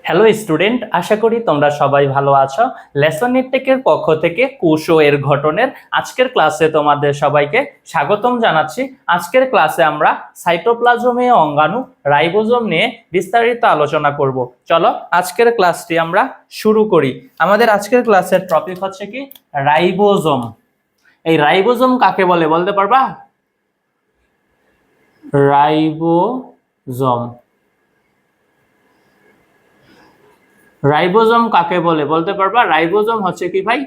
Hello student, আশা করি তোমরা সবাই ভালো আছো। লেসন নিটেকের পক্ষ থেকে কোষ ও এর গঠনের আজকের ক্লাসে তোমাদের সবাইকে স্বাগতম জানাচ্ছি। আজকের ক্লাসে আমরা সাইটোপ্লাজমীয় অঙ্গাণু রাইবোজোম নিয়ে বিস্তারিত আলোচনা করব। চলো আজকের ক্লাসটি আমরা শুরু করি। আমাদের আজকের ক্লাসের টপিক হচ্ছে কি রাইবোজোম। এই রাইবোজোম কাকে বলে বলতে পারবা? রাইবোজোম রাইবোজোম কাকে বলে বলতে পারবা? রাইবোজোম হচ্ছে কি ভাই,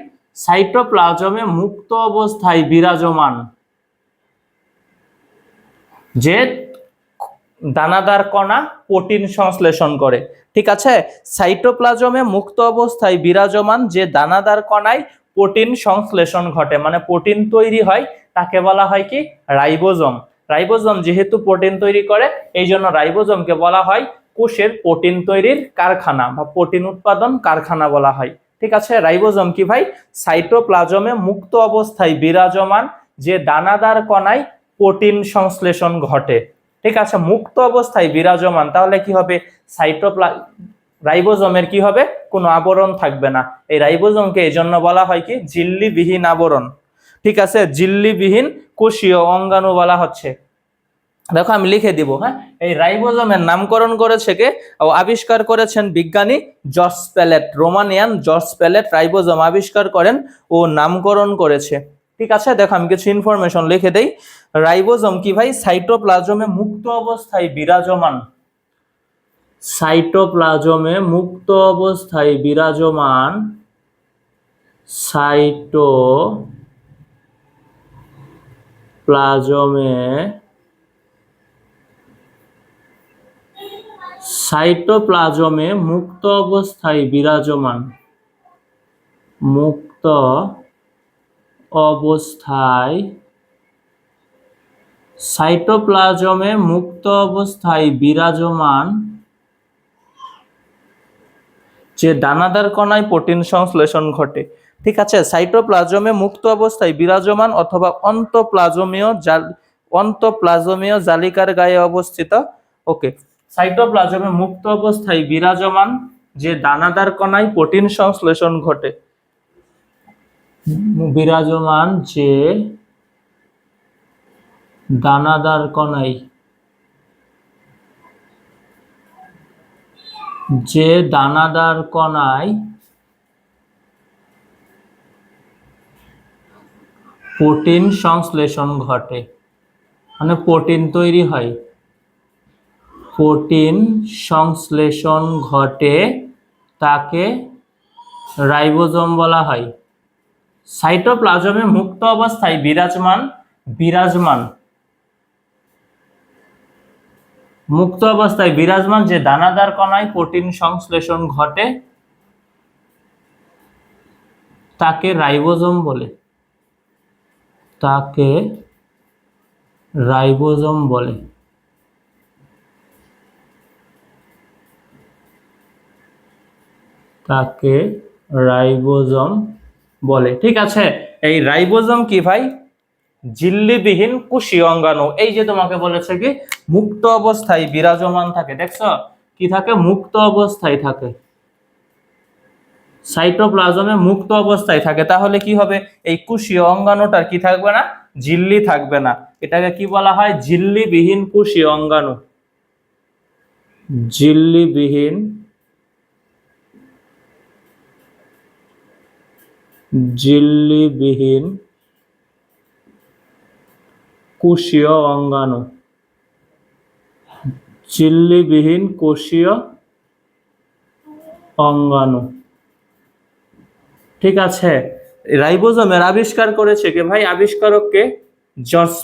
সাইটোপ্লাজমে মুক্ত অবস্থায় বিরাজমান যে দানাদার কণা প্রোটিন সংশ্লেষণ করে। ঠিক আছে, সাইটোপ্লাজমে মুক্ত অবস্থায় বিরাজমান যে দানাদার কণায় প্রোটিন সংশ্লেষণ ঘটে, মানে প্রোটিন তৈরি হয়, তাকে বলা হয় কি রাইবোজোম। রাইবোজোম যেহেতু প্রোটিন তৈরি করে, এই জন্য রাইবোজোমকে বলা হয় কোষের প্রোটিন তৈরির কারখানা বা প্রোটিন উৎপাদন কারখানা বলা হয়। ঠিক আছে, রাইবোজোম কি ভাই, সাইটোপ্লাজমে মুক্ত অবস্থায় বিরাজমান যে দানাদার কণায় প্রোটিন সংশ্লেষণ ঘটে। ঠিক আছে, মুক্ত অবস্থায় বিরাজমান, তাহলে কি হবে, রাইবোজোমের কি হবে, কোনো আবরণ থাকবে না। এই রাইবোজোমকে এই জন্য বলা হয় কি ঝিল্লিবিহীন আবরণ। ঠিক আছে, ঝিল্লিবিহীন কোষীয় অঙ্গাণু বলা হচ্ছে। দেখো আমি লিখে দিব, হ্যাঁ। এই রাইবোজোমের নামকরণ করেছে কে, ও আবিষ্কার করেছেন বিজ্ঞানী George Palade. Romanian George Palade ribosome আবিষ্কার করেন ও নামকরণ করেছে। ঠিক আছে, দেখো আমি কিছু ইনফরমেশন লিখে দেই। রাইবোজোম কি ভাই, সাইটোপ্লাজমে মুক্ত অবস্থায় বিরাজমান, সাইটোপ্লাজমে মুক্ত অবস্থায় বিরাজমান সাইটোপ্লাজমে মুক্ত অবস্থায় বিরাজমান মুক্ত অবস্থায় সাইটোপ্লাজমে মুক্ত অবস্থায় বিরাজমান যে দানাদার কণায় প্রোটিন সংশ্লেষণ ঘটে। ঠিক আছে, সাইটোপ্লাজমে মুক্ত অবস্থায় বিরাজমান অথবা অন্তঃপ্লাজমীয় জালিকার গায়ে অবস্থিত। ওকে, সাইটোপ্লাজমে মুক্ত অবস্থায় বিরাজমান যে দানাদার কণায় প্রোটিন সংশ্লেষণ ঘটে, বিরাজমান যে দানাদার কণায় প্রোটিন সংশ্লেষণ ঘটে, মানে প্রোটিন তৈরি হয়, প্রোটিন সংশ্লেষণ ঘটে, তাকে রাইবোজোম বলা হয়। সাইটোপ্লাজমে মুক্ত অবস্থায় মুক্ত অবস্থায় বিরাজমান যে দানাদার কণায় প্রোটিন সংশ্লেষণ ঘটে, তাকে রাইবোজোম বলে। তাকে রাইবোজোম বলে। তাকে রাইবোজোম বলে। ঠিক আছে, এই রাইবোজোম কি ভাই, ঝিল্লিবিহীন কোষীয় অঙ্গাণু। এই যে তোমাকে বলেছে কি মুক্ত অবস্থায় বিরাজমান থাকে, দেখছো কি থাকে, মুক্ত অবস্থায় থাকে, সাইটোপ্লাজমে মুক্ত অবস্থায় থাকে। তাহলে কি হবে, এই কোষীয় অঙ্গাণুটার কি থাকবে না, ঝিল্লি থাকবে না। এটাকে কি বলা হয়, ঝিল্লিবিহীন কোষীয় অঙ্গাণু। ঝিল্লিবিহীন কোষীয় অঙ্গাণু। ঝিল্লিবিহীন কোষীয় অঙ্গাণু। ঠিক আছে, রাইবোজোমের আবিষ্কার করেছে কে ভাই, আবিষ্কারক কে, জর্জ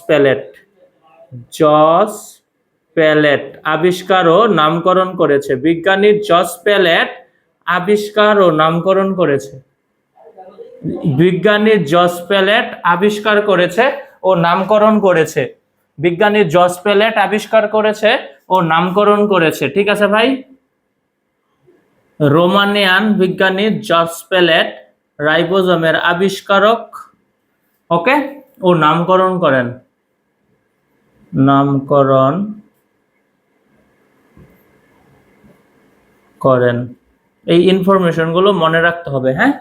প্যালেট আবিষ্কার ও নামকরণ করেছে। বিজ্ঞানী জর্জ প্যালেট আবিষ্কার ও নামকরণ করেছে। বিজ্ঞানী জর্জ প্যালেট আবিষ্কার করেছে ও নামকরণ করেছে। বিজ্ঞানী জর্জ প্যালেট আবিষ্কার করেছে ও নামকরণ করেছে। ঠিক আছে ভাই, রোমানিয়ান বিজ্ঞানী জর্জ প্যালেট রাইবোজোমের আবিষ্কারক, ওকে, ও নামকরণ করেন। এই ইনফরমেশন গুলো মনে রাখতে হবে। হ্যাঁ,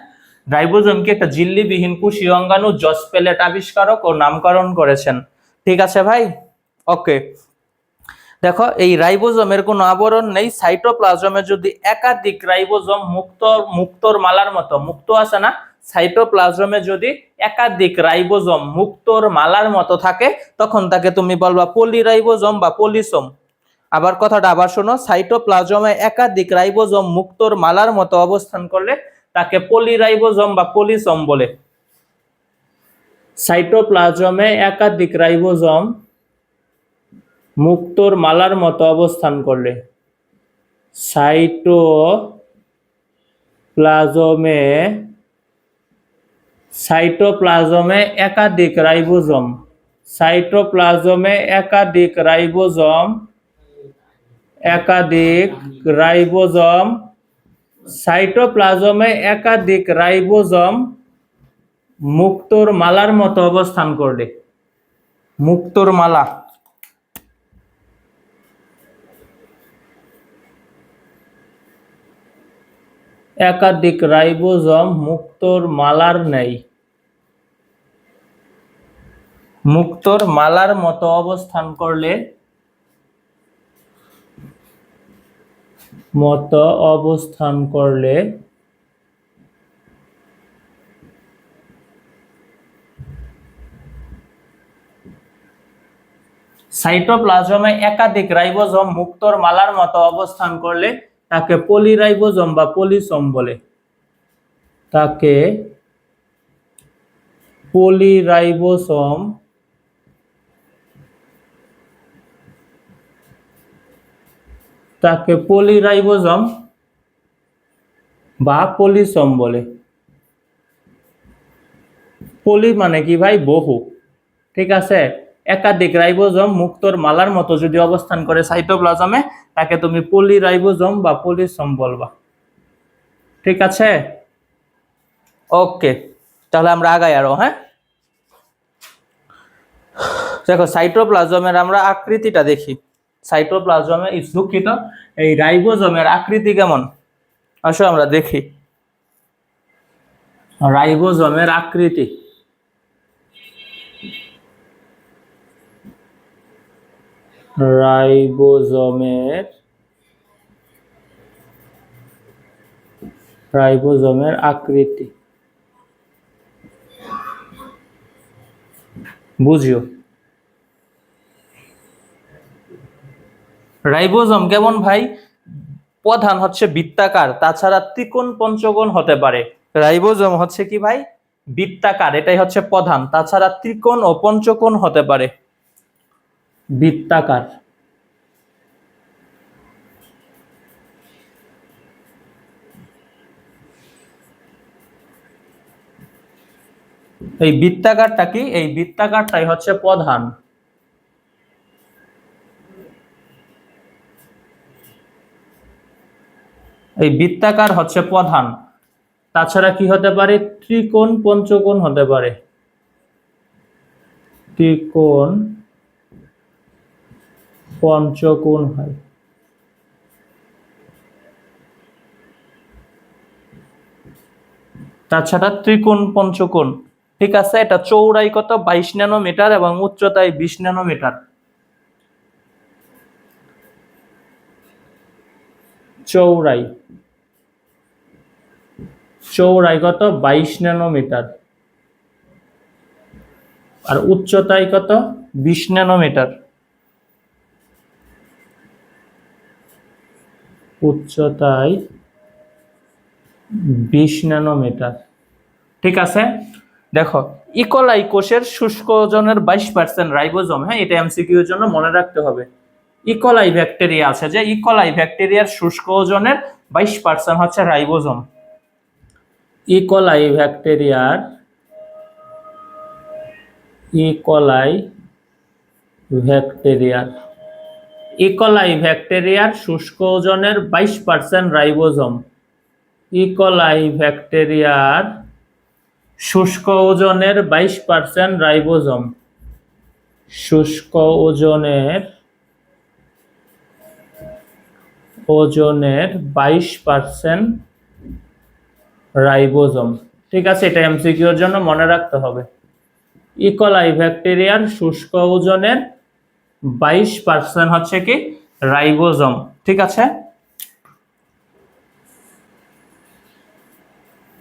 রাইবোজোমকে একটা ঝিল্লিবিহীন কোষীয় অঙ্গাণু জর্জ পেলেট আবিষ্কারক ও নামকরণ করেছেন। ঠিক আছে ভাই, ওকে। দেখো, এই রাইবোজোমের কোনো আবরণ নেই। সাইটোপ্লাজমে যদি একাধিক রাইবোজোম মুক্তোর মালার মতো, মুক্ত আছে না, সাইটোপ্লাজমে যদি একাধিক রাইবোজোম মুক্তোর মালার মতো থাকে, তখন তাকে তুমি বলবা পলিরাইবোজোম বা পলিসোম। আবার কথাটা আবার শোনো, সাইটোপ্লাজমে একাধিক রাইবোজোম মুক্তোর মালার মতো অবস্থান করলে তাকে পলিরাইবোজোম বা পলিসোম বলে। সাইটোপ্লাজমে একাধিক রাইবোজোম মুক্তোর মালার মতো অবস্থান করলে সাইটোপ্লাজমে একাধিক রাইবোজোম মুক্তোর মালার মতো অবস্থান করলে, মুক্তোর মালা, একাধিক রাইবোজোম মুক্তোর মালার ন্যায়, মুক্তোর মালার মতো অবস্থান করলে সাইটোপ্লাজমে একাধিক রাইবোজোম মুক্তোর মালার মতো অবস্থান করলে তাকে পলিরাইবোজোম বা পলিসোম বলে। তাকে পলিরাইবোজোম বা পলিসোম বলে। পলি মানে কি ভাই? বহু। ঠিক আছে, একাধিক রাইবোজোম মুক্তোর মালার মতো যদি অবস্থান করে সাইটোপ্লাজমে, তাকে তুমি পলিরাইবোজোম বা পলিসোম বলবা। ঠিক আছে, ওকে। তাহলে আমরা আগাই আরো। হ্যাঁ, দেখো সাইটোপ্লাজমের আমরা আকৃতিটা দেখি। সাইটোপ্লাজমে দুঃখিত, এই রাইবোজোমের আকৃতি কেমন, আসো আমরা দেখি রাইবোজোমের আকৃতি। রাইবোজোমের আকৃতি বুঝিও। রাইবোজোম কেমন ভাই? প্রধান হচ্ছে বৃত্তাকার, তাছাড়া ত্রিকোণ পঞ্চকোণ হতে পারে। রাইবোজোম হচ্ছে কি ভাই? বৃত্তাকার, এটাই হচ্ছে প্রধান, তাছাড়া ত্রিকোণ ও পঞ্চকোণ হতে পারে। বৃত্তাকার। এই বৃত্তাকারটা কি? এই বৃত্তাকারটাই হচ্ছে প্রধান। এই বৃত্তাকার হচ্ছে প্রধান, তাছাড়া কি হতে পারে? ত্রিকোণ পঞ্চকোণ হতে পারে। ত্রিকোণ পঞ্চকোণ হয়। তাছাড়া ত্রিকোণ পঞ্চকোণ। ঠিক আছে, এটা চৌড়াই কত? 22 ন্যানোমিটার এবং উচ্চতায় 20 ন্যানোমিটার। চৌড়াই কত? 22 ন্যানোমিটার। আর উচ্চতায় কত? 20 ন্যানোমিটার। উচ্চতায় 20 ন্যানোমিটার। ঠিক আছে, দেখো ইকোলাই কোষের শুষ্ক ওজনের 22% রাইবোজোম। হ্যাঁ, এটা এমসিকিউ এর জন্য মনে রাখতে হবে। ইকোলাই ব্যাকটেরিয়া আছে, যে ইকোলাই ব্যাকটেরিয়ার শুষ্ক ওজনের 22% হচ্ছে রাইবোজোম। ইকোলাই ব্যাকটেরিয়ার শুষ্ক ওজনের 22% রাইবোজোম। ইকোলাই ব্যাকটেরিয়ার শুষ্ক ওজনের 22% রাইবোজোম। শুষ্ক ওজনের 22% রাইবোজোম। ঠিক আছে, এটা এমসিকিউ এর জন্য মনে রাখতে হবে। ইকোলাই ব্যাকটেরিয়ার শুষ্ক ওজনের 22% হচ্ছে কি রাইবোজোম। ঠিক আছে,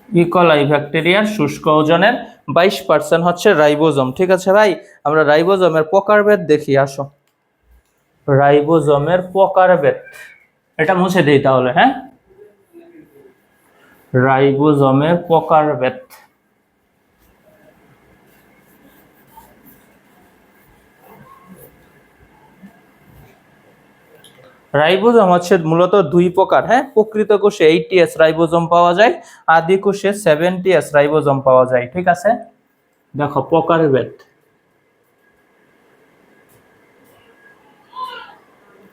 ইকোলাই ব্যাকটেরিয়ার শুষ্ক ওজনের 22% হচ্ছে রাইবোজোম। ঠিক আছে ভাই, আমরা রাইবোজোমের প্রকারভেদ দেখি, আসো। রাইবোজোমের প্রকারভেদ, এটা মুছে দিই তাহলে। হ্যাঁ, রাইবোজোমের প্রকারভেদ। রাইবোজোম হচ্ছে মূলত দুই প্রকার। হ্যাঁ, প্রকৃত কোষে 80S রাইবোজোম পাওয়া যায়, আদি কোষে 70S রাইবোজোম পাওয়া যায়। ঠিক আছে, দেখো প্রকারভেদ।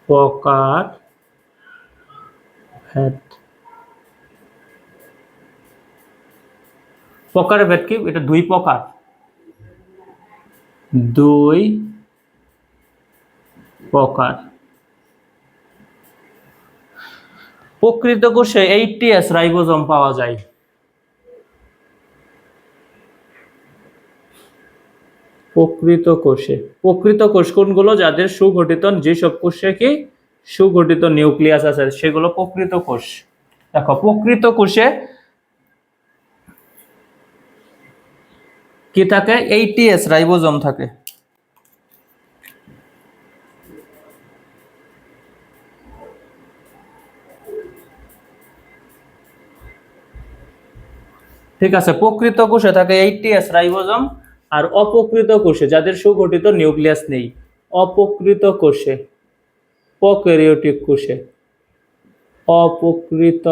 প্রকারভেদ, প্রকারভেদ কি? এটা দুই প্রকার, দুই প্রকার। প্রকৃত কোষে 80S রাইবোজোম পাওয়া যায়। প্রকৃত কোষে, প্রকৃত কোষ কোনগুলো? যাদের সুগঠিত, যেসব কোষে কি সুগঠিত নিউক্লিয়াস আছে সেগুলো প্রকৃত কোষ। দেখো প্রকৃত কোষে কি থাকে? 80S রাইবোজোম থাকে। ঠিক আছে, প্রকৃত কোষে থাকে 80S রাইবোজোম। আর অপ্রকৃত কোষে, যাদের সুগঠিত নিউক্লিয়াস নেই, অপ্রকৃত কোষে, প্রোক্যারিওটিক কোষে, অপ্রকৃত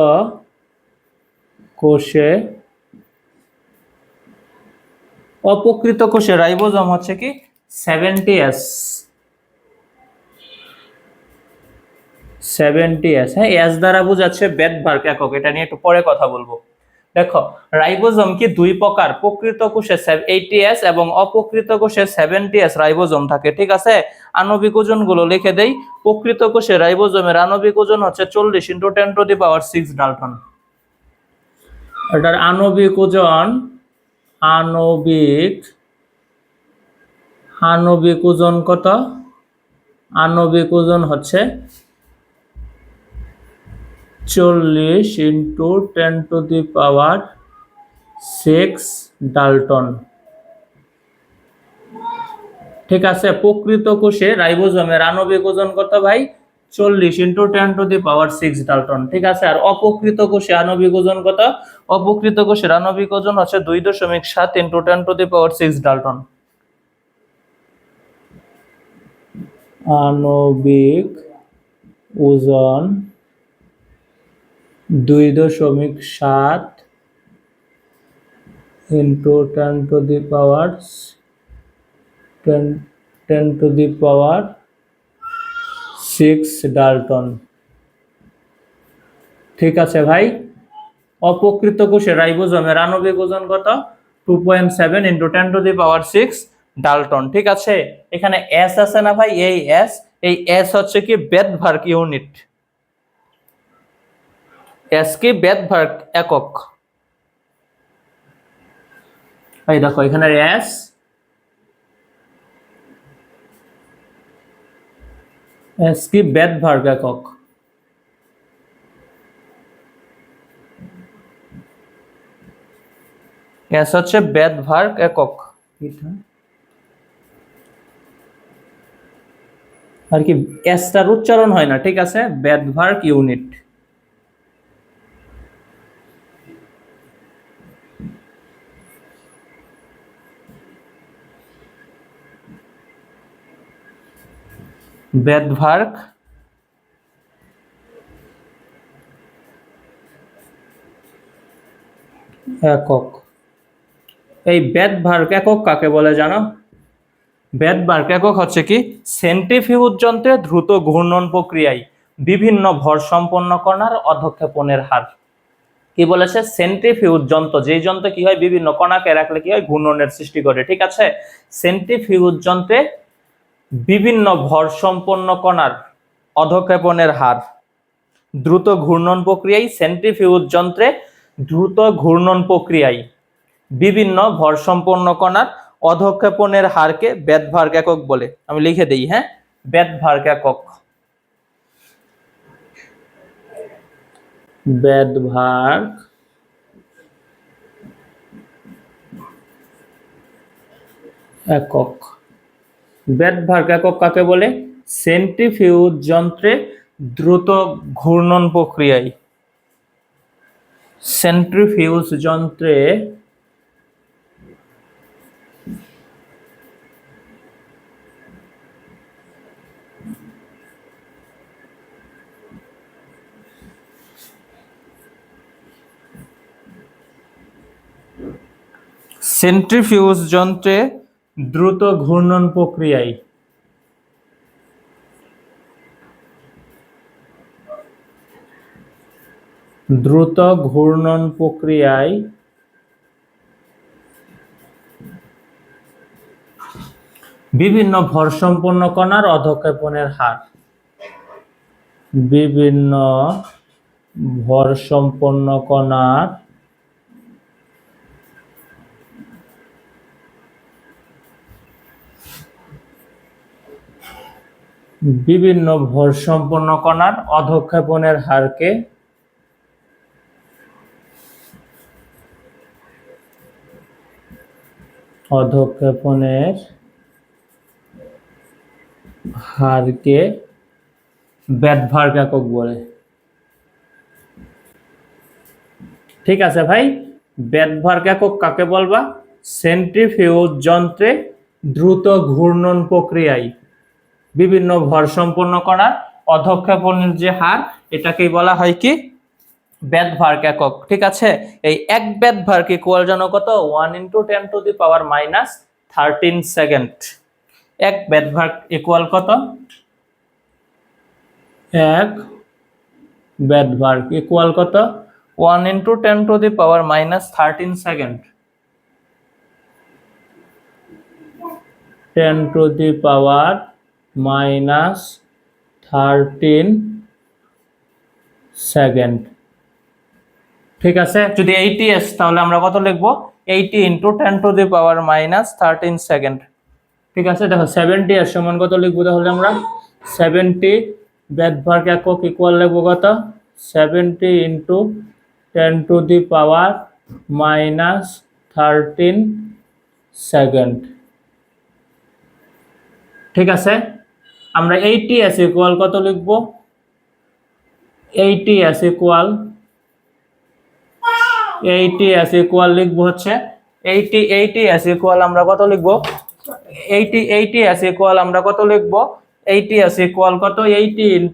কোষে, অপ্রকৃত কোষে রাইবোজোম হচ্ছে কি 70S। 70S, হ্যাঁ, এস দ্বারা বোঝাচ্ছে বেদভার্গ একক, এটা নিয়ে একটু পরে কথা বলবো। দেখো রাইবোজোম কি দুই প্রকার, প্রকৃত কোষে 80S এবং অপ্রকৃত কোষে 70S রাইবোজোম থাকে। ঠিক আছে, আণবিক ওজন গুলো লিখে দেই। প্রকৃত কোষে রাইবোজোমের আণবিক ওজন হচ্ছে 40 × 10⁶ ডাল্টন। এটার আণবিক ওজন, আণবিক ওজন কত? আণবিক ওজন হচ্ছে 40 × 10⁶ ডাল্টন। ঠিক আছে, প্রকৃত কোষে রাইবোজোমের আণবিক ওজন কত ভাই? 40 × 10⁶ ডাল্টন। ঠিক আছে, আর অপ্রকৃত কোষে আণবিক ওজন কত? অপ্রকৃত কোষের আণবিক ওজন হচ্ছে 2.7 × 10⁶ ডাল্টন। আণবিক ওজন 2.7 × 10⁶ ডাল্টন। ঠিক আছে ভাই, অপ্রকৃত কোষে রাইবোজোমের আণবিক ওজন কত? 2.7 × 10⁶ ডাল্টন। ঠিক আছে, এখানে এস আছে না ভাই? এই এস হচ্ছে কি বেদভার্গ ইউনিট। এস কি বেদভার্গ একক। এই দেখো এখানে এস কি বেদভার্গ একক। এস হচ্ছে বেদভার্গ একক। আর কি এসটার উচ্চারণ হয় না। ঠিক আছে, বেদভার্গ ইউনিট। বেদভার্গ একক। এই বেদভার্গ একক কাকে বলে জানো? বেদভার্গ একক হচ্ছে কি সেন্ট্রিফিউজ যন্ত্রে দ্রুত ঘূর্ণন প্রক্রিয়ায় বিভিন্ন ভর সম্পন্ন কণার অধঃক্ষেপণের হার। কি বলেছে? সেন্ট্রিফিউজ যন্ত্র, যেই যন্ত্রে কি হয় বিভিন্ন কণাকে রাখলে কি হয় ঘূর্ণনের সৃষ্টি করে। ঠিক আছে, সেন্ট্রিফিউজ যন্ত্রে বিভিন্ন ভর সম্পন্ন কণার অধঃক্ষেপণের হার দ্রুত ঘূর্ণন প্রক্রিয়ায় সেন্ট্রিফিউজ যন্ত্রে দ্রুত ঘূর্ণন প্রক্রিয়ায় বিভিন্ন ভরসম্পন্ন কণার অধঃক্ষেপণের হারকে বেধভাগ একক বলে। আমি লিখে দেই, হ্যাঁ, বেধভাগ একক। বেধভাগ একক। বেধভাগ একক কাকে বলে? সেন্ট্রিফিউজ যন্ত্রে দ্রুত ঘূর্ণন প্রক্রিয়ায়, সেন্ট্রিফিউজ যন্ত্রে সেন্ট্রিফিউজ যন্ত্রে দ্রুত ঘূর্ণন প্রক্রিয়ায় দ্রুত ঘূর্ণন প্রক্রিয়ায় বিভিন্ন ভরসম্পন্ন কণার অধঃক্ষেপণের হার, বিভিন্ন ভরসম্পন্ন কণার বিভিন্ন ভরসম্পন্ন কণার অধঃক্ষেপণের হারকে অধঃক্ষেপণের হারকে বেধভাগ একক বলে। ঠিক আছে ভাই, বেধভাগ একক কাকে বলবা? সেন্ট্রিফিউজ যন্ত্রে দ্রুত ঘূর্ণন প্রক্রিয়ায় বিভিন্ন ভরসম্পন্ন কণার অধঃক্ষেপণের যে হার, এটাকেই বলা হয় কি? বেধভাগ একক। ঠিক আছে, এই এক বেধভাগ ইকুয়াল জানো কত? 1 × 10⁻13 সেকেন্ড। এক বেধভাগ ইকুয়াল কত? এক বেধভাগ ইকুয়াল কত? 1 × 10⁻13 সেকেন্ড। 10⁻13 সেকেন্ড। ঠিক আছে, যদি 80s তাহলে আমরা কত লিখবো? 80 × 10⁻13 সেকেন্ড। ঠিক আছে, দেখো 70 এর সমান কত লিখবো? তাহলে আমরা 70 বেধভাগ একক ইকুয়াল লিখবো কত? 70 × 10⁻13 সেকেন্ড। ঠিক আছে, আমরা 80s ইকুয়াল কত লিখবো? 80s ইকুয়াল লিখবো হচ্ছে 80s ইকুয়াল আমরা কত লিখবো? 80s ইকুয়াল আমরা কত লিখবো? 80s ইকুয়াল কত? 80 ×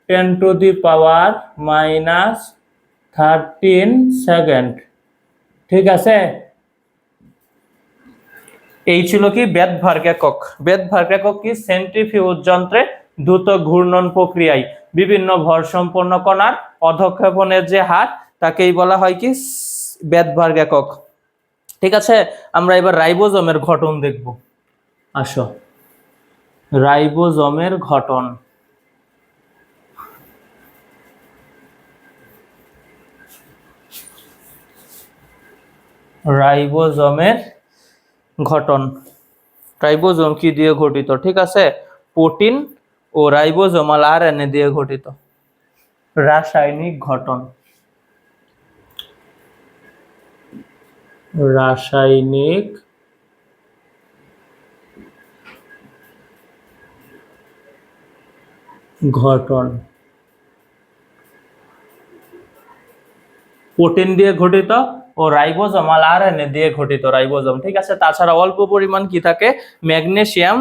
10⁻13 সেকেন্ড। ঠিক আছে, এই ছিল কি? বেধভাগ একক। বেধভাগ একক কি? সেন্ট্রিফিউজ যন্ত্রে দ্রুত ঘূর্ণন প্রক্রিয়ায় বিভিন্ন ভরসম্পন্ন কণার অধঃক্ষেপণের যে হার, তাকেই বলা হয় কি? বেধভাগ একক। ঠিক আছে, আমরা এবার রাইবোজোমের গঠন দেখব। আসো, রাইবোজোমের গঠন। রাইবোজোমের গঠন। রাইবোজোম কি দিয়ে গঠিত? ঠিক আছে, প্রোটিন ও রাইবোজোমাল আরএনএ দিয়ে গঠিত। রাসায়নিক গঠন। রাসায়নিক গঠন। প্রোটিন দিয়ে গঠিত ও রাইবোজোমাল আরএনএ দিয়ে গঠিত রাইবোজোম। ঠিক আছে, তাছাড়া অল্প পরিমাণ কি থাকে? ম্যাগনেসিয়াম,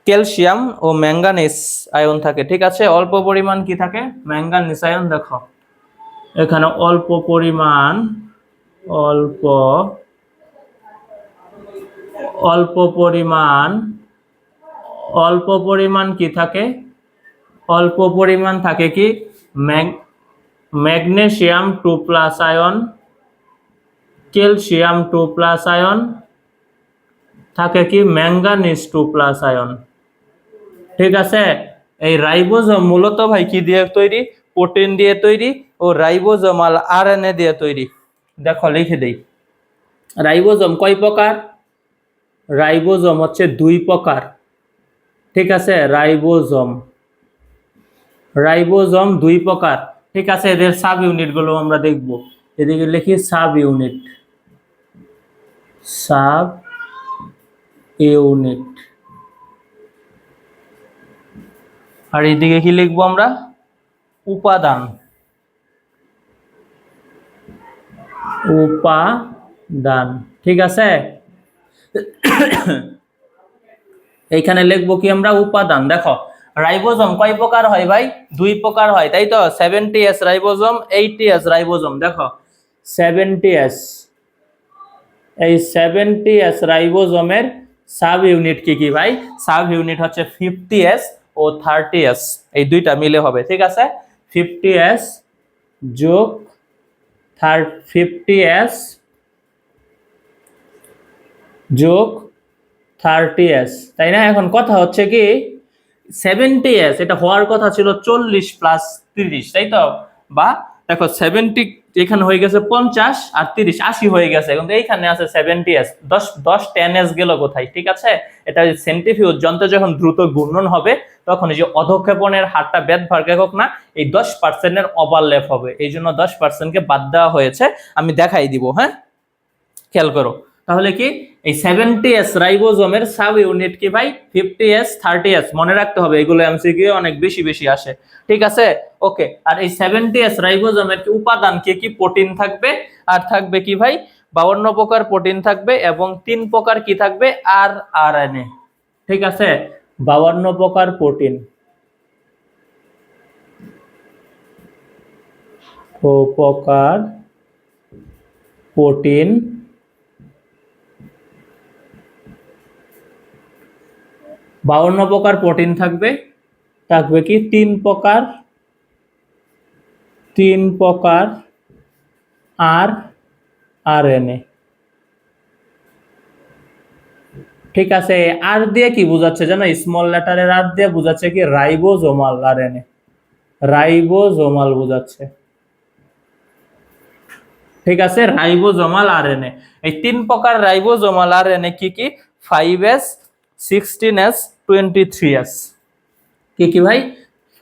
ক্যালসিয়াম ও ম্যাঙ্গানিজ আয়ন থাকে। ঠিক আছে, অল্প পরিমাণ কি থাকে? Manganese ion. দেখো এখানে অল্প পরিমাণ কি থাকে? অল্প পরিমাণ থাকে কি? ম্যাগনেসিয়াম 2+ আয়ন, ক্যালসিয়াম 2+ আয়ন, থাকে কি? Manganese 2+ ion. ঠিক আছে, এই রাইবোজোম মূলত ভাই কি দিয়ে তৈরি? প্রোটিন দিয়ে তৈরি ও রাইবোজোমাল আরএনএ দিয়ে তৈরি। দেখো লিখে দেই, রাইবোজোম কয় প্রকার? রাইবোজোম হচ্ছে 2 প্রকার। ঠিক আছে, রাইবোজোম 2 প্রকার। ঠিক আছে, এদের সাব ইউনিট গুলো আমরা দেখব। এদিকে লিখি সাব ইউনিট, সাব ইউনিট। আর এদিকে কি লিখবো আমরা? উপাদান, উপাদান। ঠিক আছে, এইখানে লিখবো কি আমরা? উপাদান। দেখো রাইবোজোম কয় প্রকার হয় ভাই? 2 প্রকার হয়, তাই তো? 70S ribosome, 80S ribosome. দেখো 70S, এই 70S রাইবোজোমের সাব ইউনিট কি কি ভাই? সাব ইউনিট হচ্ছে 50S ও 30S, এই দুইটা মিলে হবে। ঠিক আছে, 50S যোগ 50S যোগ 30S, তাই না? এখন কথা হচ্ছে কি, 70S এটা হওয়ার কথা ছিল 40 প্লাস 30, তাই তো? বা দেখো 70 এখানে হয়ে গেছে 50 আর 30 80 হয়ে গেছে, কিন্তু এইখানে আছে 70S। 10 10S গেল কোথায়? ঠিক আছে, এটা সেন্ট্রিফিউজ যন্ত্রে যখন দ্রুত ঘূর্ণন হবে তখন এই যে অধঃক্ষেপণের হারটা বেদভাগ একক না, এই 10% ওভারল্যাপ হবে, এই জন্য 10%কে বাদ দেওয়া হয়েছে। আমি দেখাই দিব, হ্যাঁ, খেয়াল করো। তাহলে কি এই 70S রাইবোজোমের সাব ইউনিট কি ভাই? 50S 30S, মনে রাখতে হবে, এগুলো এমসিকিউ অনেক বেশি বেশি আসে। ঠিক আছে, ওকে। আর এই 70S রাইবোজোমের কি উপাদান কি কি? প্রোটিন থাকবে, আর থাকবে কি ভাই? 52 প্রকার প্রোটিন থাকবে, এবং 3 প্রকার কি থাকবে? আরএনএ। ঠিক আছে, 52 প্রকার প্রোটিন ও প্রকার প্রোটিন, 52 প্রকার প্রোটিন থাকবে। থাকবে কি? 3 প্রকার আরএনএ। ঠিক আছে, আর দিয়ে কি বোঝাচ্ছে জানো? স্মল লেটারের আর দিয়ে বোঝাচ্ছে কি? রাইবোজোমাল আরএনএ, রাইবোজোমাল বোঝাচ্ছে। ঠিক আছে, রাইবোজোমাল আরএনএ। এই 3 প্রকার রাইবোজোমাল আরএনএ কি কি? 5S 16S 23S। কি কি ভাই?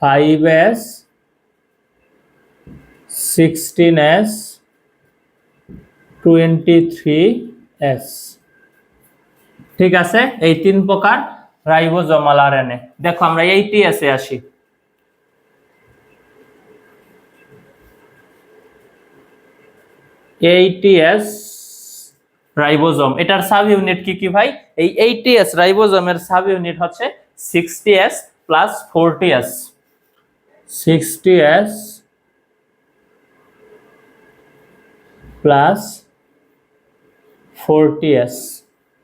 5S 16S 23S। ঠিক আছে, এই 3 প্রকার রাইবোজোমাল আরএনএ। দেখো আমরা 80S এ আসি। 80S রাইবোজোম, এটার সাব ইউনিট কি কি ভাই? এই 80S রাইবোজোমের সাব ইউনিট হচ্ছে 60S plus 40S, 60S plus 40S।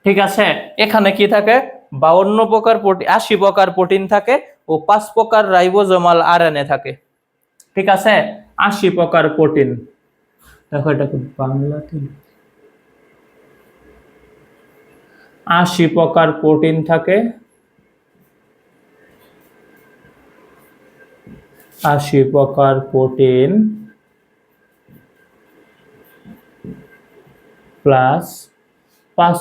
ঠিক আছে, এখানে কি থাকে? 52 প্রকার প্রোটিন, 80 প্রকার প্রোটিন থাকে ও 5 প্রকার রাইবোজোমাল আরএনএ থাকে। ঠিক আছে, 80 প্রকার প্রোটিন। দেখো এটাকে বাংলাতে, 80 প্রকার প্রোটিন থাকে, 80 প্রকার প্রোটিন প্লাস 5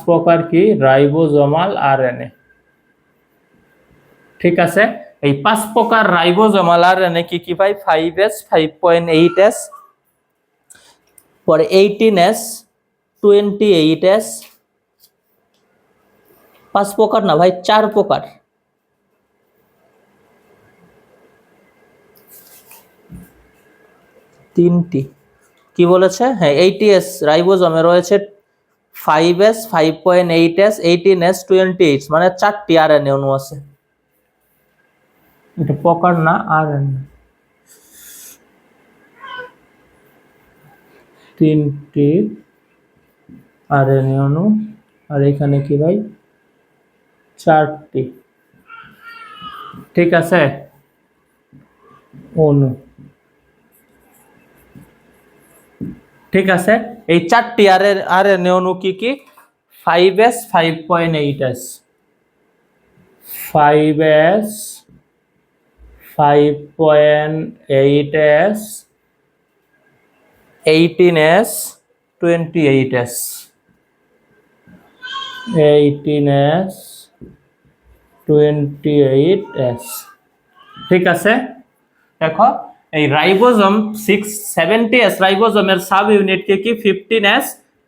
প্রকার কি? Ribosomal RNA. ঠিক আছে, এই 5 প্রকার রাইবোজোমাল আরএনএ কি কি ভাই? 5S 5.8S, পরে 18S 28S। 5 প্রকার না ভাই, 4 প্রকার। তিনটি কি বলেছে? হ্যাঁ, 80S রাইবোজোমে রয়েছে 5S 5.8S 18S 28, মানে 4টি আরএনএ অণু আছে। এটা প্রকার না, আরএনএ। 3টি আরএনএ অণু, আর এখানে কি ভাই? 4টি। ঠিক আছে, অণু। ঠিক আছে, এই 4টি আরএনএ অণু কি কি? 5s 5.8s, 5s 5.8s, 18s 28s, 18s 28s। ঠিক আছে, দেখো এই রাইবোজোম 670s রাইবোজোমের সাব ইউনিটকে কি 15s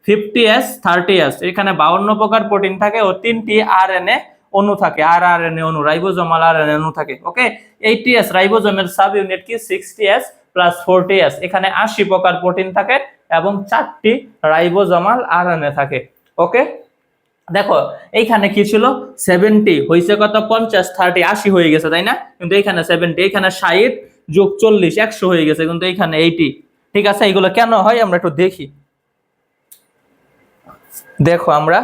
50s 30s, এখানে 52 প্রকার প্রোটিন থাকে ও 3টি আরএনএ অণু থাকে, আরএনএ অণু, রাইবোজোমাল আরএনএ অণু থাকে। ওকে, 80s রাইবোজোমের সাব ইউনিট কি 60s প্লাস 40s, এখানে 80 প্রকার প্রোটিন থাকে এবং 4টি রাইবোজোমাল আরএনএ থাকে। ওকে, দেখো এইখানে কি ছিল 70 হইছে কত 50 30 80 হয়ে গেছে তাই না, কিন্তু এইখানে 70, এইখানে 60 যোগ 40 100 হয়ে গেছে, কিন্তু এইখানে 80। ঠিক আছে, এগুলো কেন হয় আমরা একটু দেখি। দেখো আমরা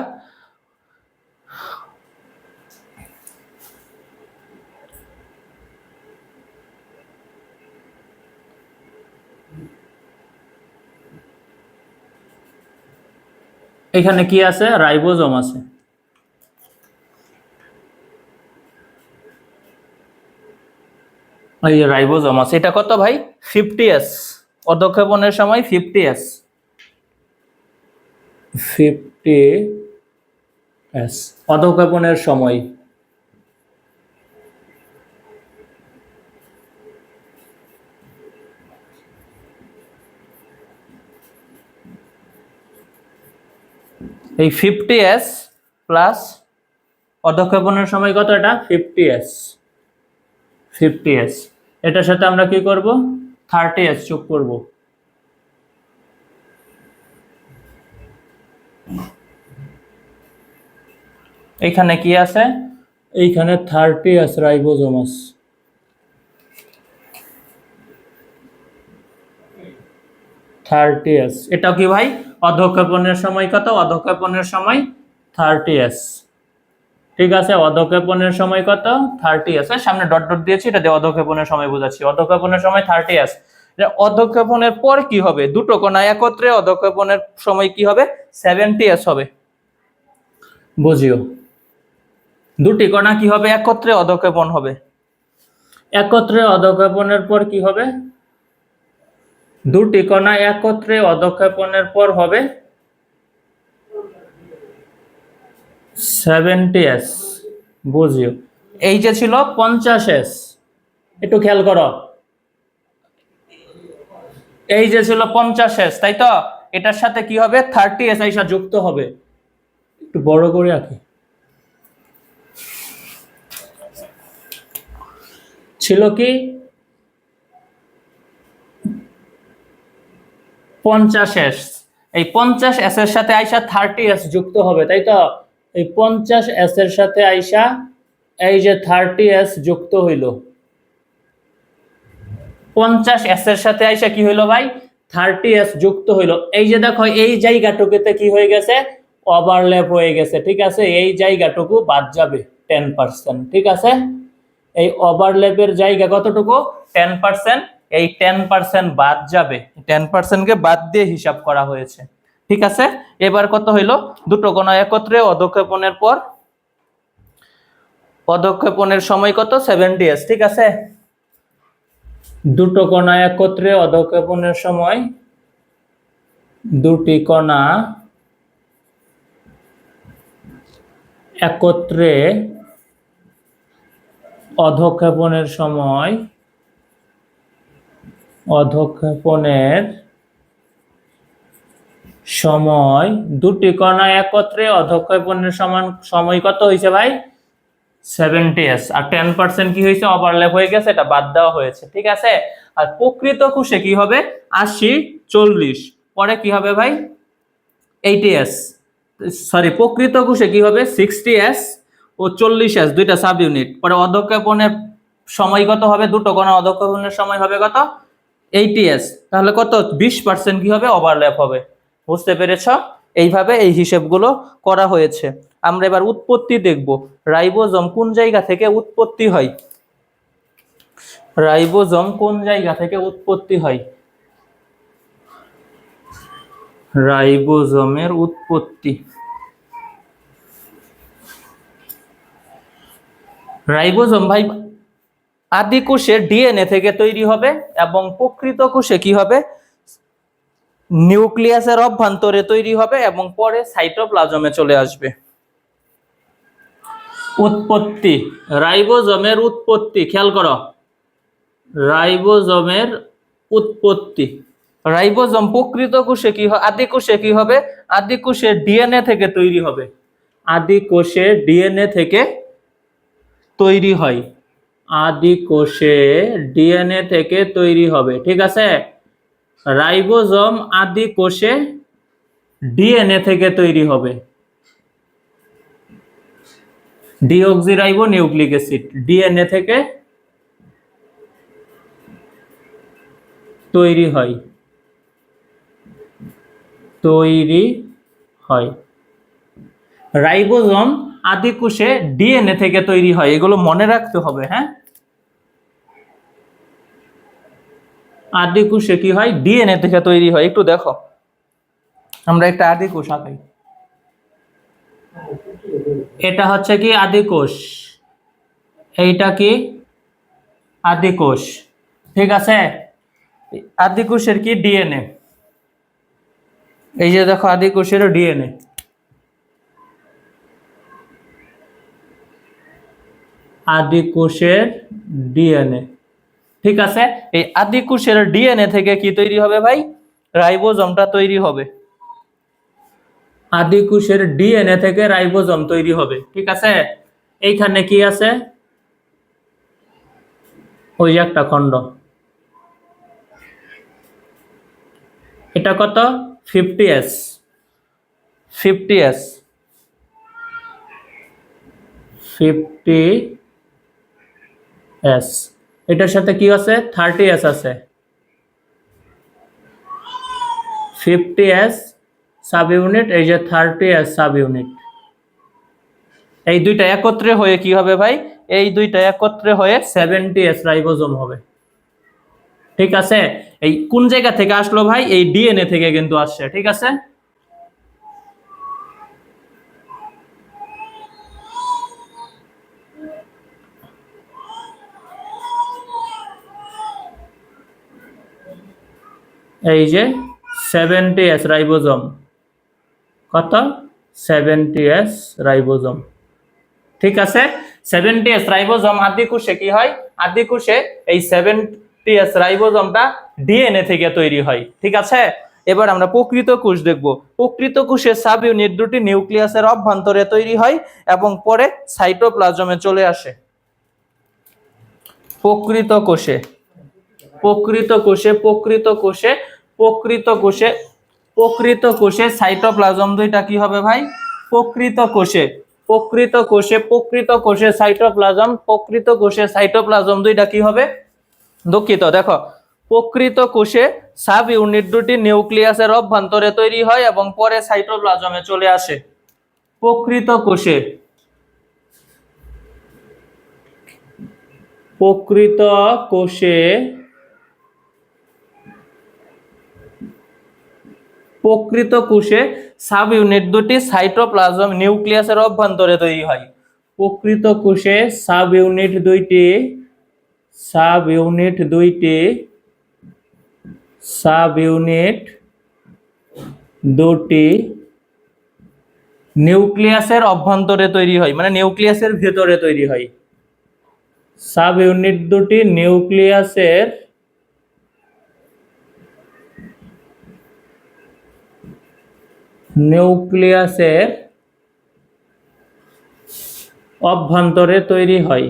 এখানে কি আছে, রাইবোজোম আছে। এই রাইবোজোম আছে, এটা কত ভাই 50s, অধঃক্ষেপণের সময় 50s, 50s অধঃক্ষেপণের সময়। এই 50s প্লাস অধঃক্ষেপণের সময় কত, এটা 50s, 50s, এটার সাথে আমরা কি করব 30s যোগ করব। এখানে কি আছে, এইখানে 30s রাইবোজোম আছে। এটাও কি ভাই অধঃক্ষেপণের সময় কত, অধঃক্ষেপণের সময় 30s। ঠিক আছে, অধঃক্ষেপণের সময় কত 30s, সামনে ডট ডট দিয়েছি, এটা দিয়ে অধঃক্ষেপণের সময় বোঝাচ্ছি। অধঃক্ষেপণের সময় 30s। অধঃক্ষেপণের পর কি হবে, দুটো কণা একত্রে অধঃক্ষেপণের সময় কি হবে 70s হবে। বুঝিও, দুটি কণা কি হবে একত্রে অধঃক্ষেপণ হবে, একত্রে অধঃক্ষেপণের পর কি হবে, দুটি কণা একত্রে অধঃক্ষেপণের পর হবে 70s। বুঝিও, এই যে ছিল 50s, একটু খেয়াল করো, এই যে ছিল 50s তাই তো, এটার সাথে কি হবে 30s আইসা যুক্ত হবে। একটু বড় করে আঁকি, ছিল কি 50s, এই 50s এর সাথে আইসা 30s যুক্ত হবে তাই তো, এই 50s এর সাথে আইসা এই যে 30s যুক্ত হইল, 50s এর সাথে আইসা কি হইলো ভাই 30s যুক্ত হইলো। এই যে দেখো এই জায়গাটুকুতে কি হয়ে গেছে, ওভারল্যাপ হয়ে গেছে। ঠিক আছে, এই জায়গাটুকু বাদ যাবে 10%। ঠিক আছে, এই ওভারল্যাপের জায়গা কতটুকু 10%, এই 10% বাদ যাবে, 10% কে বাদ দিয়ে হিসাব করা হয়েছে। ঠিক আছে, এবার কত হইলো, দুটো কণা একত্রে অধঃক্ষেপণের পর, অধঃক্ষেপণের সময় কত 70s। ঠিক আছে, দুটো কণা একত্রে অধঃক্ষেপণের সময়, দুটি কণা একত্রে অধঃক্ষেপণের সময়, অধঃক্ষেপণের সময় দুটি কণা একত্রে অধঃক্ষেপণের সমান সময় কত হয়েছে ভাই 70s, আর 10% কি হয়েছে ওভারল্যাপ হয়ে গেছে, এটা বাদ দেওয়া হয়েছে। ঠিক আছে, আর প্রকৃত কোষে কি হবে 80 40, পরে কি হবে ভাই 80s, সরি প্রকৃত কোষে কি হবে 60s ও 40s, দুইটা সাব ইউনিট। পরে অধঃক্ষেপণের সময় কত হবে, দুটো কণা অধঃক্ষেপণের সময় হবে কত 80s, তাহলে কত 20% কি হবে ওভারল্যাপ হবে। বুঝতে পেরেছ, এইভাবে এই হিসেবগুলো করা হয়েছে। আমরা এবার উৎপত্তি দেখব, রাইবোজোম কোন জায়গা থেকে উৎপত্তি হয়, রাইবোজোম কোন জায়গা থেকে উৎপত্তি হয়, রাইবোজোমের উৎপত্তি। রাইবোজোম ভাই আদি কোষে ডিএনএ থেকে তৈরি হবে এবং প্রকৃত কোষে কি হবে, নিউক্লিয়াসের অভ্যন্তরে তৈরি হবে এবং পরে সাইটোপ্লাজমে চলে আসবে। উৎপত্তি, রাইবোজোমের উৎপত্তি খেয়াল করো, রাইবোজোমের উৎপত্তি। রাইবোজোম প্রকৃত কোষে কি হয়, আদি কোষে কি হবে, আদি কোষে ডিএনএ থেকে তৈরি হবে, আদি কোষে ডিএনএ থেকে তৈরি হয়, আদি কোষে ডিএনএ থেকে তৈরি হবে। ঠিক আছে, রাইবোজোম আদি কোষে ডিএনএ থেকে তৈরি হবে, ডিঅক্সিরাইবো নিউক্লিক অ্যাসিড ডিএনএ থেকে তৈরি হয়, তৈরি হয়। রাইবোজোম আদি কোষে ডিএনএ থেকে তৈরি হয়, এগুলো মনে রাখতে হবে। হ্যাঁ, আদি কোষে কি হয়, ডিএনএ থেকে তৈরি হয়। একটু দেখো, আমরা একটা আদি কোষ আঁকাই, এটা হচ্ছে কি আদি কোষ, এইটা কি আদি কোষ। ঠিক আছে, আদি কোষের কি ডিএনএ, এই যে দেখো আদি কোষের ডিএনএ, আদি কোষের ডিএনএ। ঠিক আছে, এই আদি কোষের ডিএনএ থেকে কি তৈরি হবে ভাই, রাইবোজোমটা তৈরি হবে, আদি কোষের ডিএনএ থেকে রাইবোজোম তৈরি হবে। ঠিক আছে, এইখানে কি আছে, ওই একটা খণ্ড, এটা কত 50s, 50s, 50s, এটার সাথে কি আছে 30s আছে, 50s সাব ইউনিট, এই যে 30s সাব ইউনিট, এই দুইটা একত্রে হয়ে কি হবে ভাই, এই দুইটা একত্রে হয়ে 70s রাইবোজোম হবে। ঠিক আছে, এই কোন জায়গা থেকে আসলো ভাই, এই ডিএনএ থেকে কিন্তু আসছে। ঠিক আছে, এই যে 70s রাইবোজোম, কত 70s রাইবোজোম। ঠিক আছে, 70s রাইবোজোম আদি কোষে কি হয়, আদি কোষে এই 70s রাইবোজোমটা ডিএনএ থেকে তৈরি হয়। ঠিক আছে, এবার আমরা প্রকৃত কোষ দেখব। প্রকৃত কোষের সাব ইউনিট দুটি নিউক্লিয়াসের অভ্যন্তরে তৈরি হয় এবং পরে সাইটোপ্লাজমে চলে আসে। প্রকৃত কোষে, প্রকৃত কোষে, প্রকৃত কোষে, প্রকৃত কোষে, প্রকৃত কোষে সাইটোপ্লাজম দুইটা কি হবে ভাই, প্রকৃত কোষে, প্রকৃত কোষে, প্রকৃত কোষে সাইটোপ্লাজম, প্রকৃত কোষে সাইটোপ্লাজম দুইটা কি হবে, দুঃখিত দেখো, প্রকৃত কোষে সাব ইউনিট দুটি নিউক্লিয়াসের অভ্যন্তরে তৈরি হয় এবং পরে সাইটোপ্লাজমে চলে আসে। প্রকৃত কোষে, প্রকৃত কোষে, প্রকৃত কোষে সাব ইউনিট দুটি সাইটোপ্লাজম নিউক্লিয়াসের অভ্যন্তরে তৈরি হয়। প্রকৃত কোষে সাব ইউনিট দুইটি, সাব ইউনিট দুইটি, সাব ইউনিট দুটি নিউক্লিয়াসের অভ্যন্তরে তৈরি হয়, মানে নিউক্লিয়াসের ভেতরে তৈরি হয়। সাব ইউনিট দুটি নিউক্লিয়াসের, নিউক্লিয়াসের অভ্যন্তরে তৈরি হয়।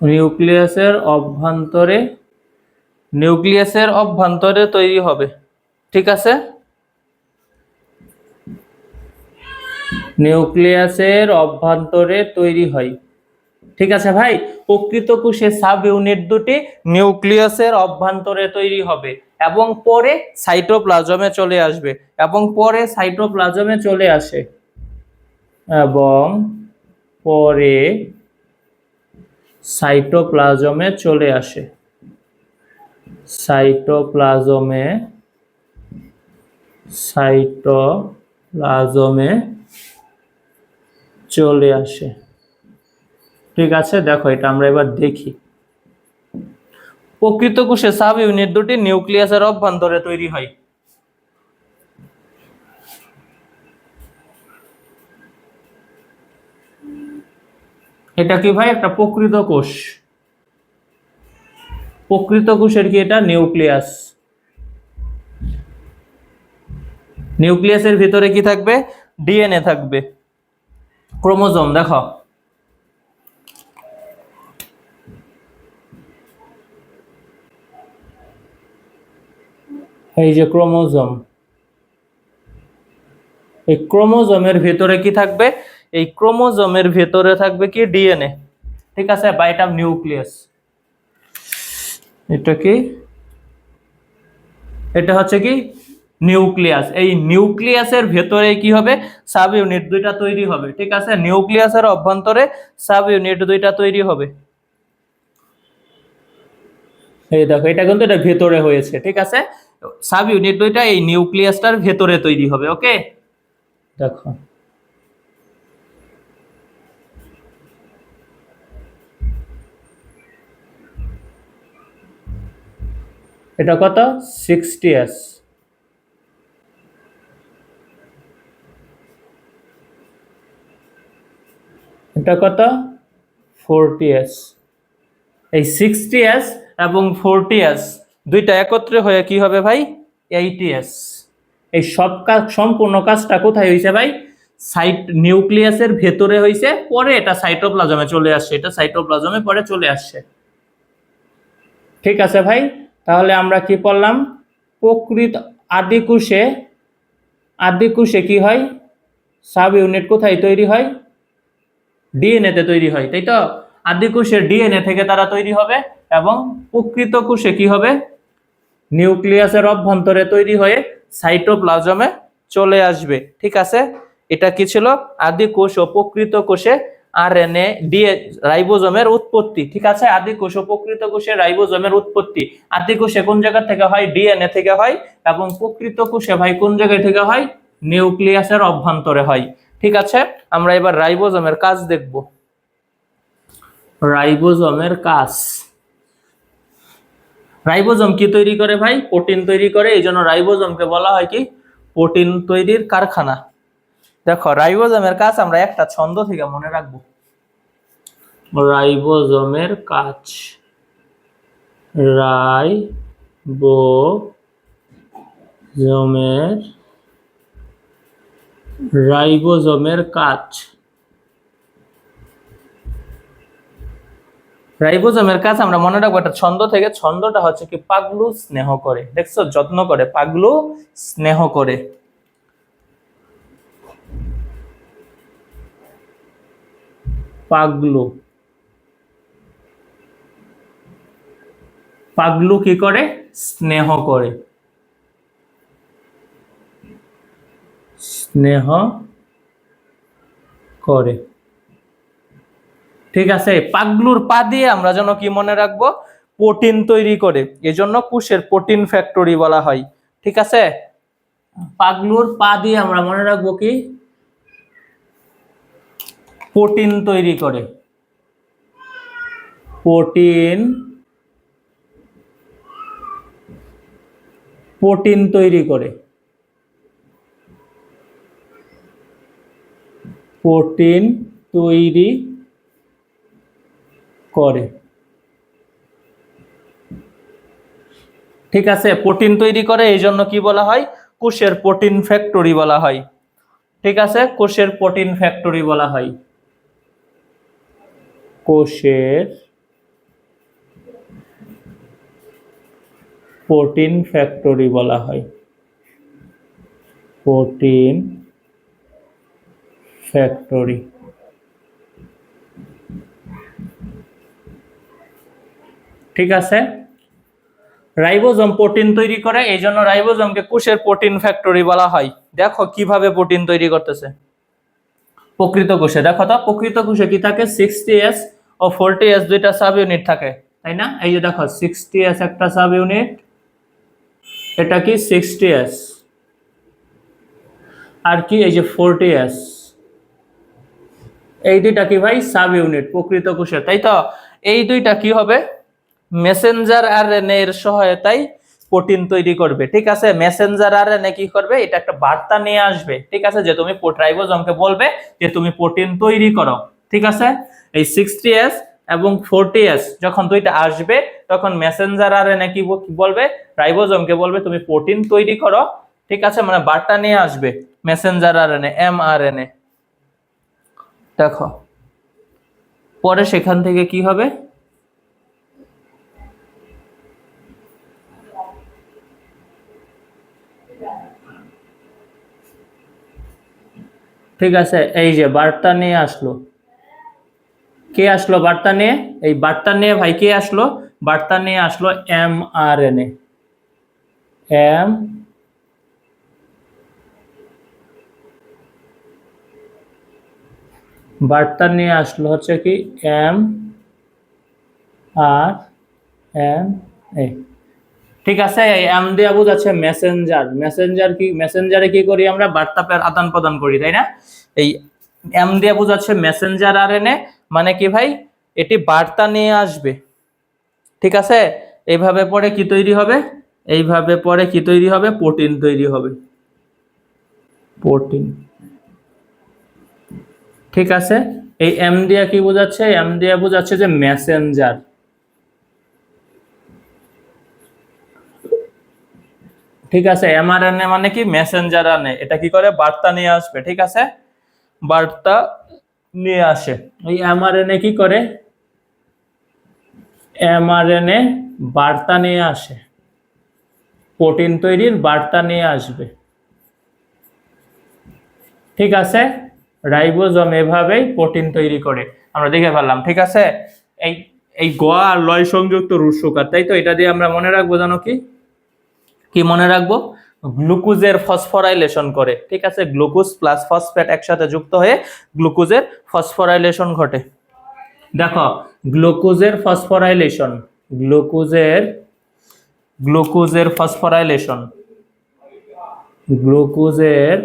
নিউক্লিয়াসের অভ্যন্তরে, নিউক্লিয়াসের অভ্যন্তরে তৈরি হবে। ঠিক আছে, নিউক্লিয়াসের অভ্যন্তরে তৈরি হয়। ঠিক আছে ভাই, প্রকৃত কোষে সাব ইউনিট দুটি নিউক্লিয়াসের অভ্যন্তরে তৈরি হবে এবং পরে সাইটোপ্লাজমে চলে আসবে, এবং পরে সাইটোপ্লাজমে চলে আসে, এবং পরে সাইটোপ্লাজমে চলে আসে, সাইটোপ্লাজমে চলে আসে। ঠিক আছে, দেখো এটা আমরা এবার দেখি। প্রকৃত কোষে সাব ইউনিট দুটি নিউক্লিয়াসের অভ্যন্তরে তৈরি হয়। এটা কি ভাই? একটা প্রকৃত কোষ। প্রকৃত কোষের কি এটা? নিউক্লিয়াস। নিউক্লিয়াসের ভিতরে কি থাকবে? ডিএনএ থাকবে, ক্রোমোজোম। দেখো এই যে ক্রোমোজোম, এই ক্রোমোজোমের ভিতরে কি থাকবে? এই ক্রোমোজোমের ভিতরে থাকবে কি? ডিএনএ। ঠিক আছে, বা এটা নিউক্লিয়াস। এটা কি? এটা হচ্ছে কি? নিউক্লিয়াস। এই নিউক্লিয়াসের ভেতরে কি হবে? সাব ইউনিট দুইটা তৈরি হবে। ঠিক আছে, নিউক্লিয়াসের অভ্যন্তরে সাব ইউনিট দুইটা তৈরি হবে। এই দেখো এটা কিন্তু এটা ভেতরে হয়েছে। ঠিক আছে, সাব ইউনিট দুইটা এই নিউক্লিয়াসটার ভেতরে তৈরি হবে। ওকে, দেখো এটা কত? 60s। এটা কত? 40s। এই 60s এবং 40s দুইটা একত্রে হয়ে কি হবে ভাই? 80s। এই সব কাজ, সম্পূর্ণ কাজটা কোথায় হয়েছে ভাই? নিউক্লিয়াসের ভেতরে হয়েছে, পরে এটা সাইটোপ্লাজমে চলে আসছে। এটা সাইটোপ্লাজমে পরে চলে আসছে। ঠিক আছে ভাই, তাহলে আমরা কি পড়লাম? প্রকৃত আদি কোষে কি হয়? সাব ইউনিট কোথায় তৈরি হয়? ডিএনএ তে তৈরি হয়, তাই তো? আদি কোষের ডিএনএ থেকে তারা তৈরি হবে, এবং প্রকৃত কোষে কি হবে? নিউক্লিয়াসের অভ্যন্তরে তৈরি হয়ে সাইটোপ্লাজমে চলে আসবে। ঠিক আছে, এটা কি ছিল? আদি কোষ ও প্রকৃত কোষে আরএনএ রাইবোজোমের উৎপত্তি। ঠিক আছে, আদি কোষ ও প্রকৃত কোষে রাইবোজোমের উৎপত্তি। আদি কোষে কোন জায়গা থেকে হয়? ডিএনএ থেকে হয়। এবং প্রকৃত কোষে ভাই কোন জায়গা থেকে হয়? নিউক্লিয়াসের অভ্যন্তরে হয়। ঠিক আছে, আমরা এবার রাইবোজোমের কাজ দেখব। রাইবোজোমের কাজ। রাইবোজোম কি তৈরি করে ভাই? প্রোটিন তৈরি করে। এই জন্য রাইবোজোমকে বলা হয় কি? প্রোটিন তৈরির কারখানা। দেখো রাইবোজোমের কাজ আমরা একটা ছন্দ থেকে মনে রাখবো। রাইবোজোমের কাজ, রাইবোজোমের কাজ। রাইবোজোমের কাজ আমরা মনে রাখবো একটা ছন্দ থেকে। ছন্দটা হচ্ছে কি? পাগলু স্নেহ করে। দেখছো, যত্ন করে, পাগলু স্নেহ করে। পাগলু কি করে? স্নেহ করে। স্নেহ করে। ঠিক আছে, পাগলুর পা দিয়ে আমরা যেন কি মনে রাখবো? প্রোটিন তৈরি করে। এজন্য কোষের প্রোটিন ফ্যাক্টরি বলা হয়। ঠিক আছে, পাগলুর পা দিয়ে আমরা মনে রাখবো কি? প্রোটিন তৈরি করে। প্রোটিন তৈরি করে। প্রোটিন তৈরি করে। ঠিক আছে, প্রোটিন তৈরি করে, এই জন্য কি বলা হয়? কোষের প্রোটিন ফ্যাক্টরি বলা হয়। ঠিক আছে, কোষের প্রোটিন ফ্যাক্টরি বলা হয়। কোষের প্রোটিন ফ্যাক্টরি বলা হয়। Protein factory. ঠিক আছে, রাইবোজোম প্রোটিন তৈরি করে, এই জন্য রাইবোজোমকে কোষের প্রোটিন ফ্যাক্টরি বলা হয়। দেখো কিভাবে প্রোটিন তৈরি করতেছে প্রকৃত কোষে। দেখো তো, প্রকৃত কোষে কি থাকে? 60s ও 40s দুইটা সাব ইউনিট থাকে, তাই না? এই যে দেখো 60s একটা সাব ইউনিট, এটা কি 60s, আর কি এই যে 40s, এই দুইটা কি ভাই সাব ইউনিট প্রকৃত কোষের, তাই তো? এই দুইটা কি হবে মেসেঞ্জার আরএনএ এর সহায়তায় প্রোটিন তৈরি করবে, ঠিক আছে? মেসেঞ্জার আরএনএ কি করবে, এটা একটা বার্তা নিয়ে আসবে, ঠিক আছে, যে তুমি রাইবোজোমকে বলবে যে তুমি প্রোটিন তৈরি করো, ঠিক আছে? এই 60s এবং 40s যখন দুইটা আসবে তখন মেসেঞ্জার আরএনএ কি বলবে, রাইবোজোমকে বলবে তুমি প্রোটিন তৈরি করো, ঠিক আছে, মানে বার্তা নিয়ে আসবে মেসেঞ্জার আরএনএ এমআরএনএ। দেখো পরে সেখান থেকে কি হবে, ঠিক আছে, এই যে বার্তা নিয়ে আসলো, কে আসলো বার্তা নিয়ে, এই বার্তা নিয়ে ভাই কে আসলো, বার্তা নিয়ে আসলো এমআরএনএ, এম বার্তা নিয়ে আসলো হচ্ছে কি এম আর এন এ, ঠিক আছে? এই এম দিয়ে বোঝাচ্ছে মেসেঞ্জার, মেসেঞ্জার কি, মেসেঞ্জারে কি করি আমরা বার্তা আদান প্রদান করি, তাই না? এই এম দিয়ে বোঝাচ্ছে মেসেঞ্জার আরএনএ, মানে কি ভাই এটি বার্তা নিয়ে আসবে, ঠিক আছে? এইভাবে পরে কি তৈরি হবে, এইভাবে পরে কি তৈরি হবে, প্রোটিন তৈরি হবে, প্রোটিন, ঠিক আছে? এই এম দিয়া কি বোঝাচ্ছে, এম দিয়া বোঝাচ্ছে যে মেসেঞ্জার, ঠিক আছে? এমআরএনএ মানে কি মেসেঞ্জার আরএনএ, এটা কি করে বার্তা নিয়ে আসবে, ঠিক আছে, বার্তা নিয়ে আসে। এই এমআরএনএ কি করে, এমআরএনএ বার্তা নিয়ে আসে, প্রোটিন তৈরির বার্তা নিয়ে আসবে, ঠিক আছে? রাইবোজোম এভাবেই প্রোটিন তৈরি করে, আমরা দেখে ফেললাম, ঠিক আছে? এই এই গ আর লয় সংযুক্ত রুটসুকার, তাই তো? এটা দিয়ে আমরা মনে রাখবো, জানো কি কি মনে রাখবো, গ্লুকোজের ফসফোরাইলেশন করে, ঠিক আছে? গ্লুকোজ প্লাস ফসফেট একসাথে যুক্ত হয়ে গ্লুকোজের ফসফোরাইলেশন ঘটে। দেখো গ্লুকোজের ফসফোরাইলেশন, গ্লুকোজের ফসফোরাইলেশন, গ্লুকোজের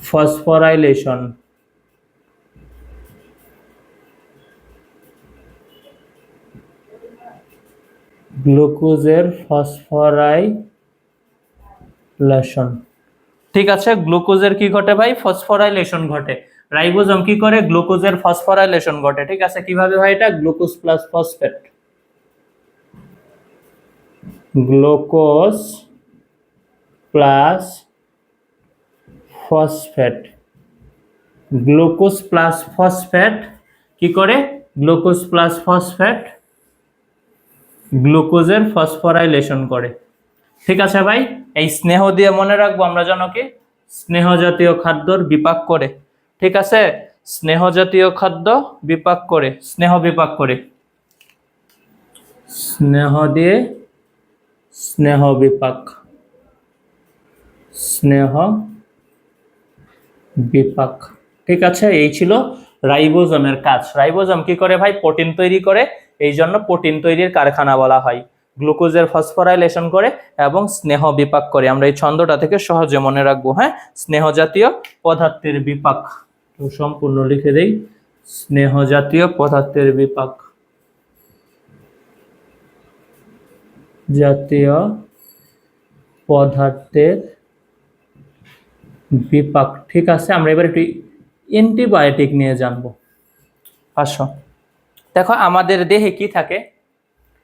ফসফোরাইলেশন, গ্লুকোজের ফসফোরাইলেশন, ঠিক আছে? গ্লুকোজের কি ঘটে ভাই, ফসফোরাইলেশন ঘটে। রাইবোজোম কি করে, গ্লুকোজের ফসফোরাইলেশন ঘটে, ঠিক আছে? কিভাবে ভাই, এটা glucose plus phosphate, glucose plus phosphate, glucose plus phosphate কি করে, গ্লুকোজ প্লাস ফসফেট গ্লুকোজের ফসফোরাইলেশন করে, ঠিক আছে ভাই? এই স্নেহ দিয়ে মনে রাখবো আমরা, জানো কি স্নেহ জাতীয় খাদ্যর বিপাক করে, ঠিক আছে? স্নেহ জাতীয় খাদ্য বিপাক করে, স্নেহ বিপাক করে, স্নেহ দিয়ে স্নেহ বিপাক, স্নেহ বিপাক, ঠিক আছে? এই ছিল রাইবোজোমের কাজ। রাইবোজোম কি করে ভাই, প্রোটিন তৈরি করে, এই জন্য প্রোটিন তৈরির কারখানা বলা হয়। গ্লুকোজের ফসফোরাইলেশন করে এবং স্নেহ বিপাক করে, আমরা এই ছন্দটা থেকে সহজে মনে রাখবো। হ্যাঁ, স্নেহ জাতীয় পদার্থের বিপাক, তো সম্পূর্ণ লিখে দেই, স্নেহ জাতীয় পদার্থের বিপাক, জাতীয় পদার্থের বিপাক, ঠিক আছে? আমরা এবার একটু অ্যান্টিবায়োটিক নিয়ে জানবো। আসো দেখো, আমাদের দেহে কি থাকে,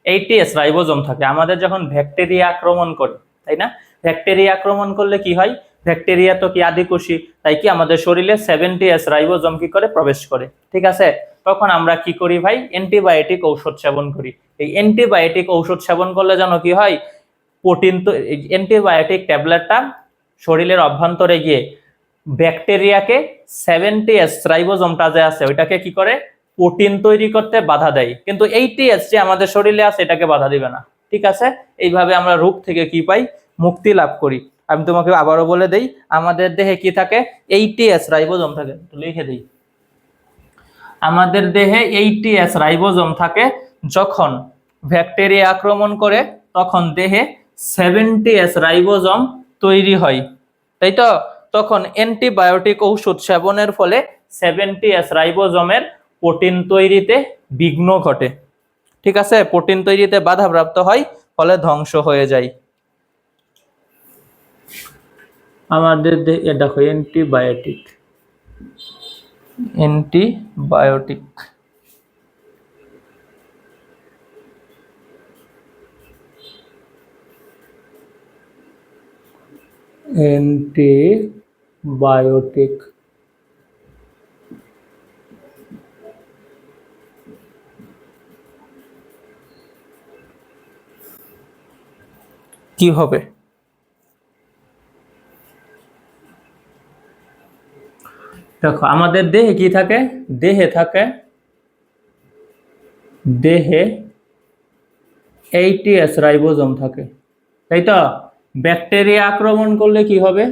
80s রাইবোজোম থাকে। আমাদের যখন ব্যাকটেরিয়া আক্রমণ করে, তাই না? ব্যাকটেরিয়া আক্রমণ করলে কি হয়, ব্যাকটেরিয়া তো কি আদিকোষী, তাই কি আমাদের শরীরে 70s রাইবোজোম কি করে প্রবেশ করে, ঠিক আছে? তখন আমরা কি করি ভাই, অ্যান্টিবায়োটিক ঔষধ সেবন করি। এই অ্যান্টিবায়োটিক ঔষধ সেবন করলে যেন কি হয়, প্রোটিন তো অ্যান্টিবায়োটিক ট্যাবলেটটা শরীরের অভ্যন্তরে গিয়ে ব্যাকটেরিয়াকে 70s রাইবোজোমটা যে আছে ওইটাকে কি করে, প্রোটিন তৈরি করতে বাধা দেয়, কিন্তু 80s যে আমাদের শরীরে আছে এটাকে বাধা দিবে না, ঠিক আছে? এইভাবে আমরা রোগ থেকে কি পাই, মুক্তি লাভ করি। আমি তোমাকে আবারও বলে দেই, আমাদের দেহে কি থাকে, 80s রাইবোজোম থাকে, লিখে দেই। আমাদের দেহে 80S রাইবোজোম থাকে, যখন ব্যাকটেরিয়া আক্রমণ করে তখন দেহে 70S রাইবোজোম তৈরি হয়, তাই তো? তখন অ্যান্টিবায়োটিক ঔষধ সেবনের ফলে 70S রাইবোজোমের প্রোটিন তৈরিতে বিঘ্ন ঘটে, ঠিক আছে? প্রোটিন তৈরিতে বাধাপ্রাপ্ত হয়, ফলে ধ্বংস হয়ে যায়। আমাদের দেখো অ্যান্টিবায়োটিক কি হবে? দেখো আমাদের দেহে কি থাকে, দেহে 80S রাইবোজোম থাকে, তাই তো? ব্যাকটেরিয়া আক্রমণ করলে কি হবে?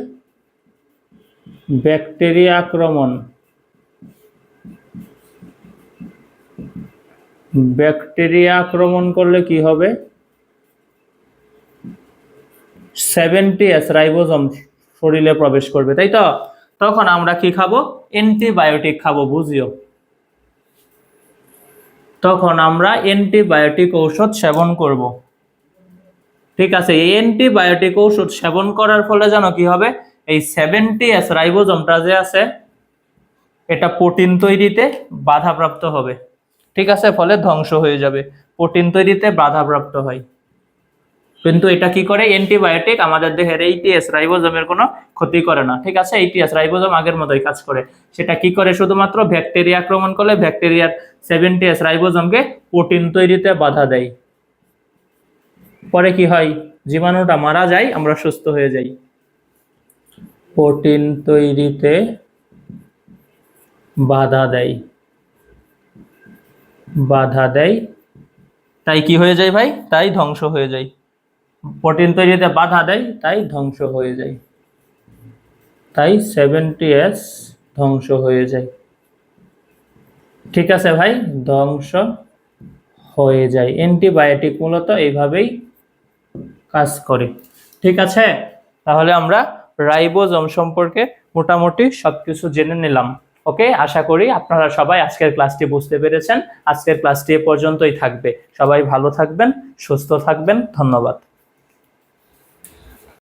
ব্যাকটেরিয়া আক্রমণ করলে কি হবে? 70S রাইবোজোম শরীরে প্রবেশ করবে, তাই তো? তখন আমরা কি খাবো? অ্যান্টিবায়োটিক খাবো, বুঝিও। তখন আমরা অ্যান্টিবায়োটিক ঔষধ সেবন করব, ঠিক আছে? এই অ্যান্টিবায়োটিক ঔষধ সেবন করার ফলে জানো কি হবে? এই 70S রাইবোজোমটা যে আছে, এটা প্রোটিন তৈরিতে বাধাপ্রাপ্ত হবে, ঠিক আছে? ফলে ধ্বংস হয়ে যাবে, প্রোটিন তৈরিতে বাধাপ্রাপ্ত হয়। কিন্তু এটা কি করে? অ্যান্টিবায়োটিক আমাদের দেহের 80S রাইবোজোমের কোনো ক্ষতি করে না, ঠিক আছে? 80S রাইবোজোম আগের মতোই কাজ করে। সেটা কি করে? শুধুমাত্র ব্যাকটেরিয়া আক্রমণ করলে ব্যাকটেরিয়ার 70S রাইবোজোমকে প্রোটিন তৈরিতে বাধা দেয়, পরে কি হয়? জীবাণুটা মারা যায়, আমরা সুস্থ হয়ে যাই। প্রোটিন তৈরিতে বাধা দেয়, তাই কি হয়ে যায় ভাই? তাই ধ্বংস হয়ে যায়। প্রোটিন তৈরিতে বাধা দেয়, তাই ধ্বংস হয়ে যায়, তাই 70S ধ্বংস হয়ে যায়, ঠিক আছে ভাই? ধ্বংস হয়ে যায়। অ্যান্টিবায়োটিক মূলত এইভাবেই কাজ করে, ঠিক আছে? তাহলে আমরা রাইবোজোম সম্পর্কে মোটামুটি সবকিছু জেনে নিলাম। ওকে, আশা করি আপনারা সবাই আজকের ক্লাসটি বুঝতে পেরেছেন। আজকের ক্লাসটি এ পর্যন্তই থাকবে। সবাই ভালো থাকবেন, সুস্থ থাকবেন, ধন্যবাদ।